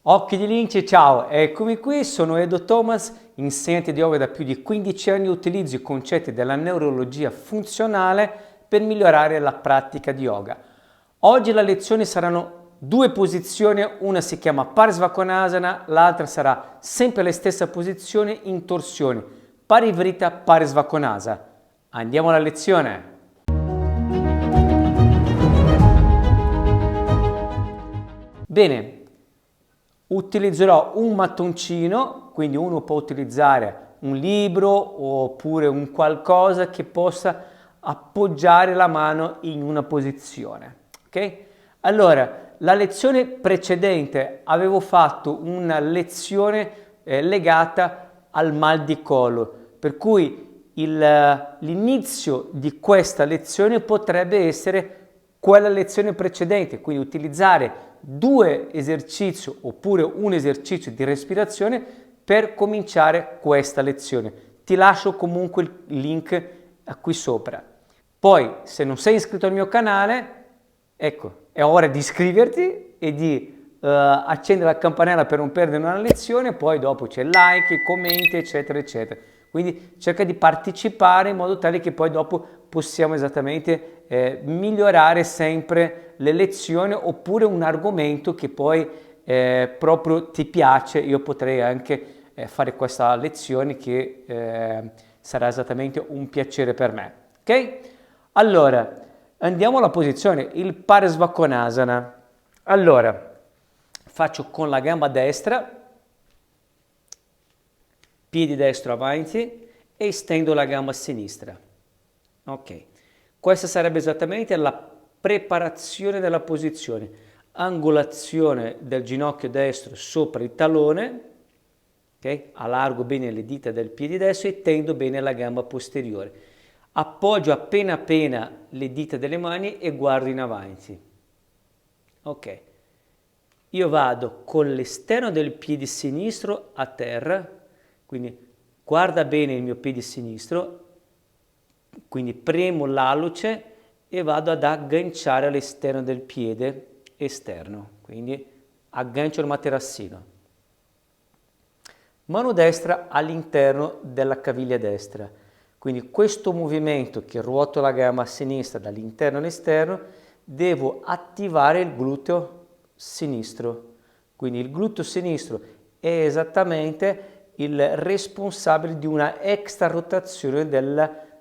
Occhi di lince, ciao, eccomi qui, sono Edo Thomas, insegnante di yoga da più di 15 anni, utilizzo i concetti della neurologia funzionale per migliorare la pratica di yoga. Oggi le lezioni saranno due posizioni, una si chiama Parsvakonasana, l'altra sarà sempre la stessa posizione in torsione, Parivrita Parsvakonasana. Andiamo alla lezione! Bene. Utilizzerò un mattoncino, quindi uno può utilizzare un libro oppure un qualcosa che possa appoggiare la mano in una posizione. Ok? Allora, la lezione precedente avevo fatto una lezione legata al mal di collo, per cui l'inizio di questa lezione potrebbe essere quella lezione precedente, quindi utilizzare due esercizi oppure un esercizio di respirazione per cominciare questa lezione. Ti lascio comunque il link qui sopra. Poi, se non sei iscritto al mio canale, ecco, è ora di iscriverti e di accendere la campanella per non perdere una lezione, poi dopo c'è like, i commenti, eccetera, eccetera. Quindi cerca di partecipare in modo tale che poi dopo possiamo esattamente migliorare sempre le lezioni oppure un argomento che poi proprio ti piace. Io potrei anche fare questa lezione che sarà esattamente un piacere per me. Ok? Allora, andiamo alla posizione, il Parsvakonasana. Allora, faccio con la gamba destra, piede destro avanti e estendo la gamba sinistra. Ok, questa sarebbe esattamente la preparazione della posizione. Angolazione del ginocchio destro sopra il tallone, okay? Allargo bene le dita del piede destro e tendo bene la gamba posteriore. Appoggio appena appena le dita delle mani e guardo in avanti. Ok, io vado con l'esterno del piede sinistro a terra, quindi guarda bene il mio piede sinistro, quindi premo l'alluce e vado ad agganciare all'esterno del piede esterno, quindi aggancio il materassino. Mano destra all'interno della caviglia destra, quindi questo movimento che ruoto la gamba a sinistra dall'interno all'esterno, devo attivare il gluteo sinistro, quindi il gluteo sinistro è esattamente il responsabile di una extra rotazione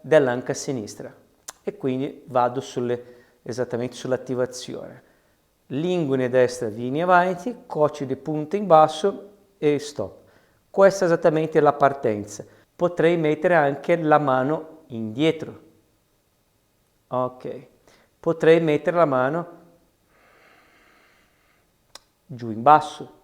dell'anca sinistra e quindi vado esattamente sull'attivazione. Linguine destra vieni avanti, cocci punta in basso e stop. Questa è esattamente la partenza. Potrei mettere anche la mano indietro. Ok. Potrei mettere la mano giù in basso.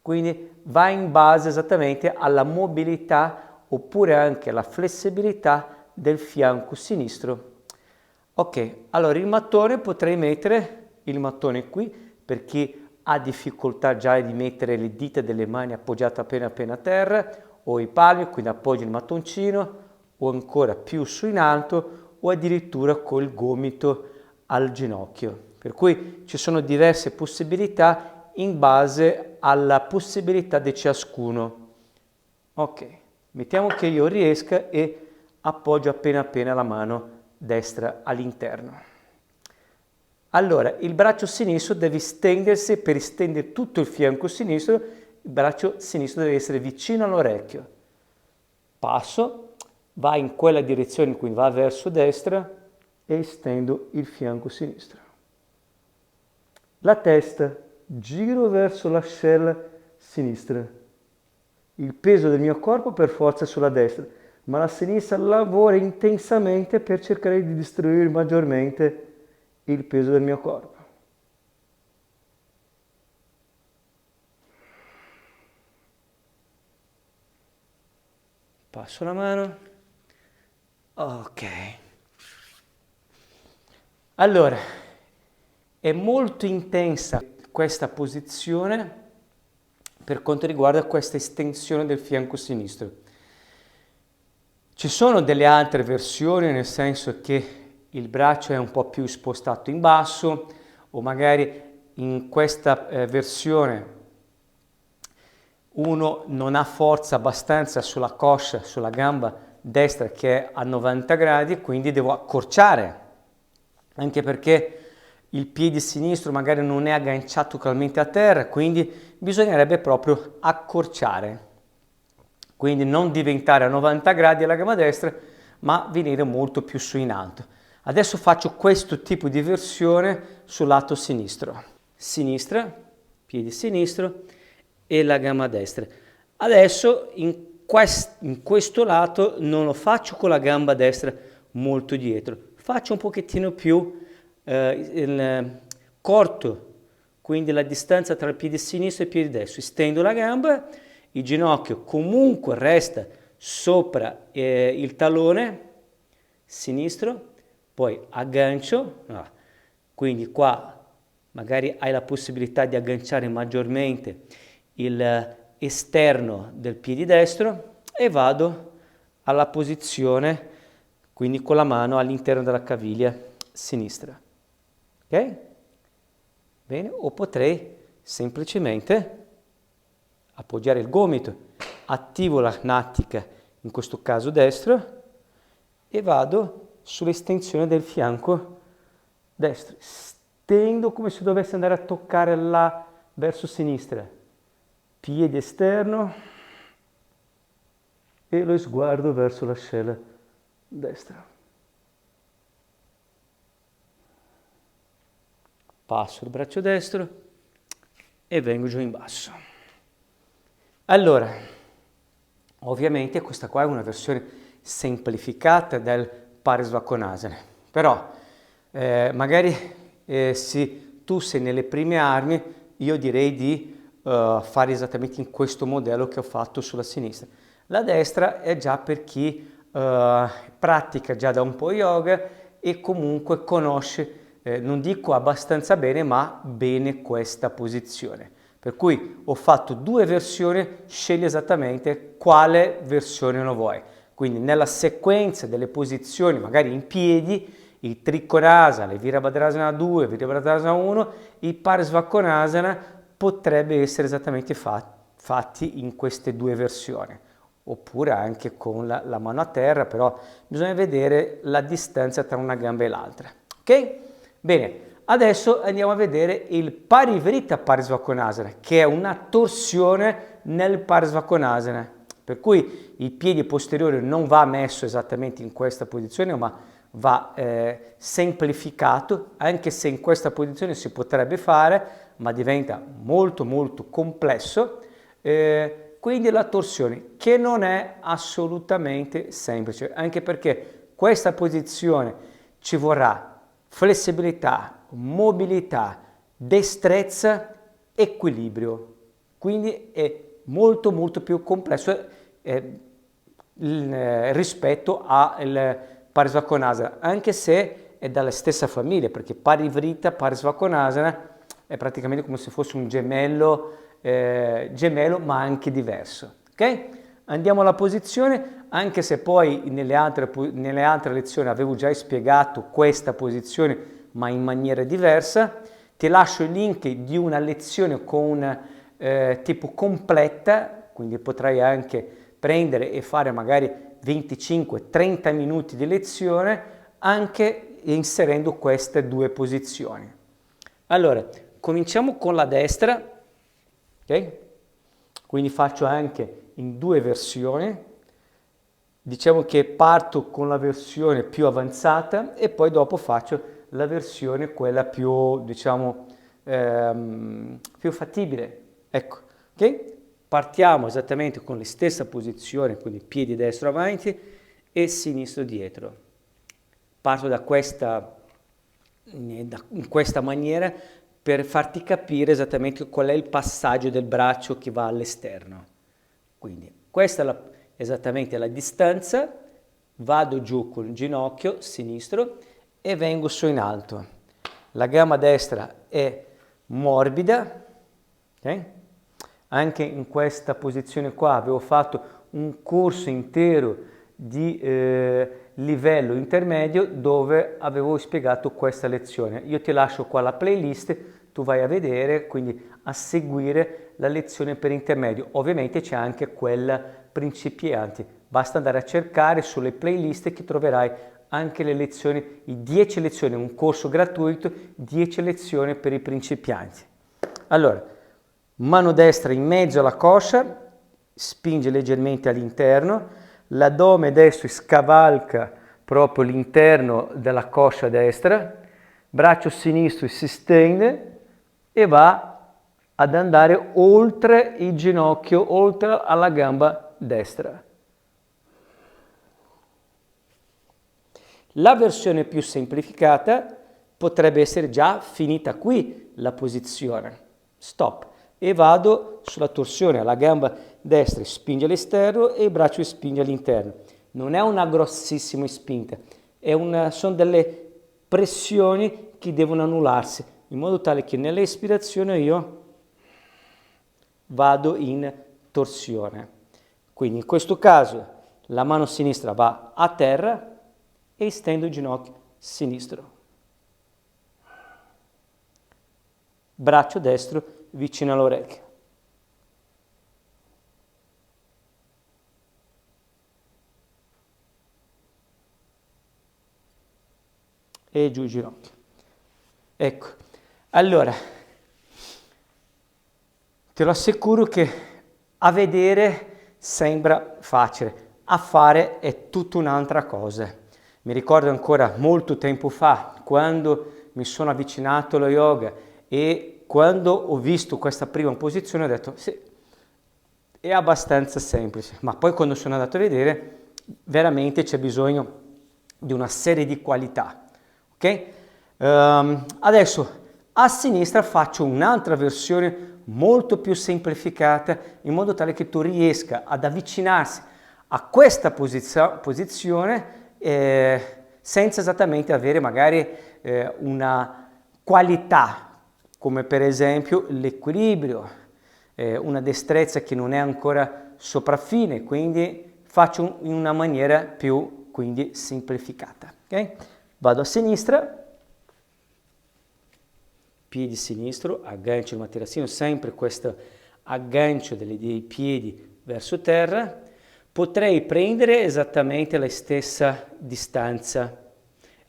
Quindi va in base esattamente alla mobilità oppure anche alla flessibilità del fianco sinistro. Ok, allora il mattone potrei mettere il mattone qui per chi ha difficoltà già di mettere le dita delle mani appoggiate appena appena a terra o i palmi, quindi appoggi il mattoncino o ancora più su in alto o addirittura col gomito al ginocchio. Per cui ci sono diverse possibilità in base alla possibilità di ciascuno. Ok, mettiamo che io riesca e appoggio appena appena la mano destra all'interno. Allora, il braccio sinistro deve stendersi, per stendere tutto il fianco sinistro, il braccio sinistro deve essere vicino all'orecchio. Passo, va in quella direzione, quindi va verso destra e stendo il fianco sinistro. La testa, giro verso l'ascella sinistra. Il peso del mio corpo per forza è sulla destra, ma la sinistra lavora intensamente per cercare di distribuire maggiormente il peso del mio corpo. Passo la mano. Ok. Allora, è molto intensa questa posizione per quanto riguarda questa estensione del fianco sinistro. Ci sono delle altre versioni, nel senso che il braccio è un po' più spostato in basso o magari in questa versione uno non ha forza abbastanza sulla coscia, sulla gamba destra che è a 90 gradi, quindi devo accorciare, anche perché il piede sinistro magari non è agganciato totalmente a terra, quindi bisognerebbe proprio accorciare. Quindi non diventare a 90 gradi alla gamba destra, ma venire molto più su in alto. Adesso faccio questo tipo di versione sul lato sinistro. Sinistra, piede sinistro e la gamba destra. Adesso in questo lato non lo faccio con la gamba destra molto dietro, faccio un pochettino più corto, quindi la distanza tra il piede sinistro e il piede destro. Stendo la gamba, il ginocchio comunque resta sopra il tallone sinistro, poi aggancio, quindi qua magari hai la possibilità di agganciare maggiormente l'esterno del piede destro e vado alla posizione, quindi con la mano all'interno della caviglia sinistra. Ok? Bene, o potrei semplicemente appoggiare il gomito, attivo la nattica, in questo caso destro, e vado sull'estensione del fianco destro. Stendo come se dovessi andare a toccare là verso sinistra. Piede esterno e lo sguardo verso l'ascella destra. Passo il braccio destro e vengo giù in basso. Allora, ovviamente questa qua è una versione semplificata del Parsvakonasana, però magari se tu sei nelle prime armi, io direi di fare esattamente in questo modello che ho fatto sulla sinistra. La destra è già per chi pratica già da un po' yoga e comunque conosce, non dico abbastanza bene, ma bene questa posizione. Per cui ho fatto due versioni, scegli esattamente quale versione lo vuoi. Quindi nella sequenza delle posizioni, magari in piedi, il Trikonasana, il Virabhadrasana 2, il Virabhadrasana 1, il Parsvakonasana potrebbe essere esattamente fatti in queste due versioni, oppure anche con la mano a terra, però bisogna vedere la distanza tra una gamba e l'altra. Ok? Bene, adesso andiamo a vedere il Parivrtta Parsvakonasana, che è una torsione nel Parsvakonasana, per cui il piede posteriore non va messo esattamente in questa posizione, ma va semplificato, anche se in questa posizione si potrebbe fare, ma diventa molto molto complesso, quindi la torsione, che non è assolutamente semplice, anche perché questa posizione ci vorrà flessibilità, mobilità, destrezza, equilibrio, quindi è molto molto più complesso rispetto al Parsvakonasana, anche se è dalla stessa famiglia, perché Parivrtta Parsvakonasana è praticamente come se fosse un gemello ma anche diverso. Ok? Andiamo alla posizione, anche se poi nelle altre lezioni avevo già spiegato questa posizione ma in maniera diversa. Ti lascio il link di una lezione con tipo completa, quindi potrai anche prendere e fare magari 25-30 minuti di lezione anche inserendo queste due posizioni. Allora, cominciamo con la destra, ok? Quindi faccio anche in due versioni. Diciamo che parto con la versione più avanzata e poi dopo faccio la versione quella più, diciamo, più fattibile. Ecco, ok? Partiamo esattamente con la stessa posizione, quindi piedi destro avanti e sinistro dietro. Parto in questa maniera per farti capire esattamente qual è il passaggio del braccio che va all'esterno. Quindi questa è esattamente la distanza, vado giù con il ginocchio sinistro e vengo su in alto. La gamba destra è morbida, ok? Anche in questa posizione qua avevo fatto un corso intero di livello intermedio dove avevo spiegato questa lezione. Io ti lascio qua la playlist, tu vai a vedere, quindi a seguire la lezione per intermedio. Ovviamente c'è anche quella principianti. Basta andare a cercare sulle playlist che troverai anche le lezioni, i 10 lezioni, un corso gratuito, 10 lezioni per i principianti. Allora, mano destra in mezzo alla coscia, spinge leggermente all'interno, l'addome destro scavalca proprio l'interno della coscia destra, braccio sinistro si stende e va ad andare oltre il ginocchio, oltre alla gamba destra. La versione più semplificata potrebbe essere già finita qui la posizione. Stop. E vado sulla torsione, la gamba destra spinge all'esterno e il braccio spinge all'interno. Non è una grossissima spinta, sono delle pressioni che devono annullarsi, in modo tale che nell'espirazione io vado in torsione. Quindi in questo caso la mano sinistra va a terra e stendo il ginocchio sinistro. Braccio destro vicino all'orecchio. E giù il ginocchio. Ecco, allora, te lo assicuro che a vedere sembra facile, a fare è tutta un'altra cosa. Mi ricordo ancora molto tempo fa, quando mi sono avvicinato allo yoga e quando ho visto questa prima posizione ho detto sì, è abbastanza semplice, ma poi quando sono andato a vedere veramente c'è bisogno di una serie di qualità. Ok? Adesso a sinistra faccio un'altra versione molto più semplificata in modo tale che tu riesca ad avvicinarsi a questa posizione senza esattamente avere magari una qualità come per esempio l'equilibrio, una destrezza che non è ancora sopraffine, quindi faccio in una maniera più quindi semplificata. Okay? Vado a sinistra, piedi sinistro, aggancio il materassino, sempre questo aggancio dei piedi verso terra. Potrei prendere esattamente la stessa distanza,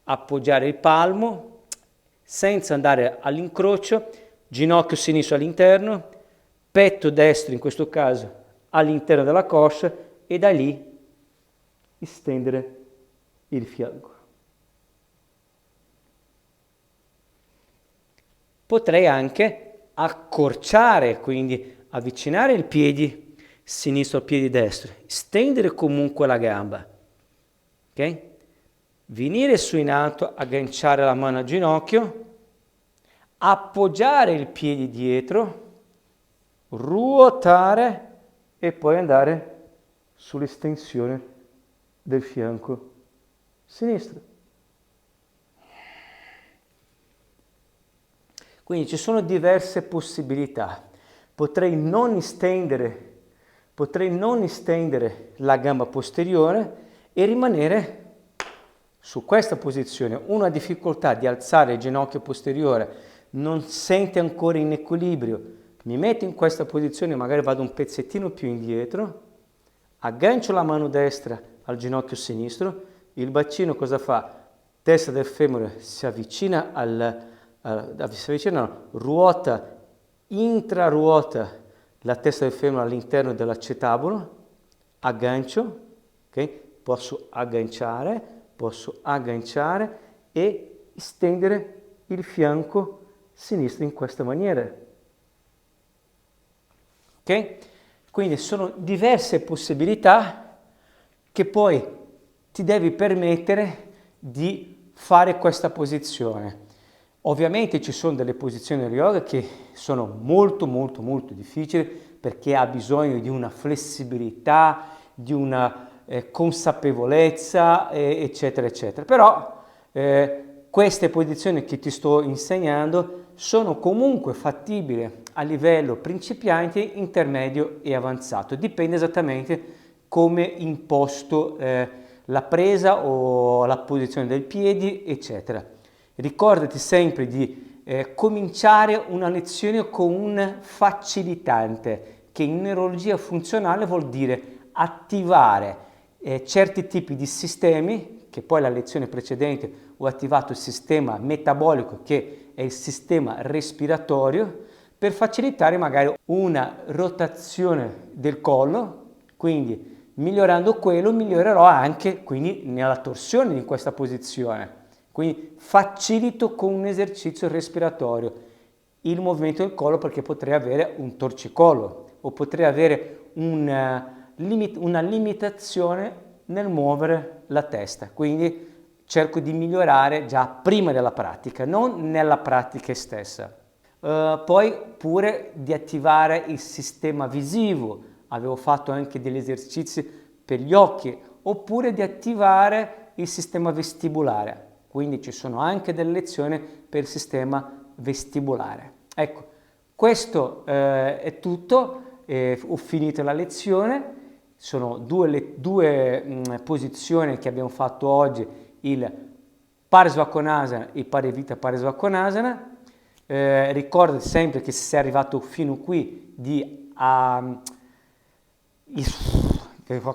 appoggiare il palmo senza andare all'incrocio, ginocchio sinistro all'interno, petto destro in questo caso all'interno della coscia e da lì stendere il fianco. Potrei anche accorciare, quindi avvicinare il piede sinistro al piede destro, stendere comunque la gamba, ok? Venire su in alto, agganciare la mano al ginocchio, appoggiare il piede dietro, ruotare e poi andare sull'estensione del fianco sinistro. Quindi ci sono diverse possibilità. Potrei non stendere la gamba posteriore e rimanere su questa posizione. Una difficoltà di alzare il ginocchio posteriore, non sente ancora in equilibrio, mi metto in questa posizione, magari vado un pezzettino più indietro, aggancio la mano destra al ginocchio sinistro, il bacino cosa fa? Testa del femore si avvicina ruota, intraruota la testa del femore all'interno dell'acetabolo, aggancio, ok? Posso agganciare e stendere il fianco sinistro in questa maniera. Ok? Quindi sono diverse possibilità che poi ti devi permettere di fare questa posizione. Ovviamente ci sono delle posizioni del yoga che sono molto difficili perché ha bisogno di una flessibilità, di una consapevolezza, eccetera, eccetera. Però queste posizioni che ti sto insegnando sono comunque fattibili a livello principiante, intermedio e avanzato. Dipende esattamente come imposto la presa o la posizione del piede, eccetera. Ricordati sempre di cominciare una lezione con un facilitante, che in neurologia funzionale vuol dire attivare certi tipi di sistemi, che poi la lezione precedente ho attivato il sistema metabolico, che è il sistema respiratorio, per facilitare magari una rotazione del collo, quindi migliorando quello migliorerò anche quindi nella torsione in questa posizione. Quindi facilito con un esercizio respiratorio il movimento del collo, perché potrei avere un torcicollo o potrei avere una limitazione nel muovere la testa. Quindi cerco di migliorare già prima della pratica, non nella pratica stessa. Poi pure di attivare il sistema visivo, avevo fatto anche degli esercizi per gli occhi, oppure di attivare il sistema vestibulare, quindi ci sono anche delle lezioni per il sistema vestibulare. Ecco, questo è tutto, ho finito la lezione, sono due posizioni che abbiamo fatto oggi, il Parsvakonasana e il Parivita Parsvakonasana. Ricordati sempre che se sei arrivato fino qui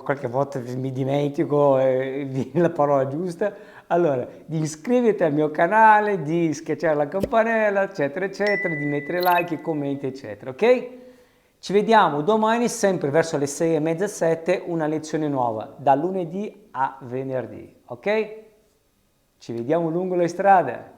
qualche volta mi dimentico viene la parola giusta, allora di iscriverti al mio canale, di schiacciare la campanella, eccetera eccetera, di mettere like, commenti eccetera, ok? Ci vediamo domani sempre verso le 6:30, 7, una lezione nuova da lunedì a venerdì, ok? Ci vediamo lungo le strade.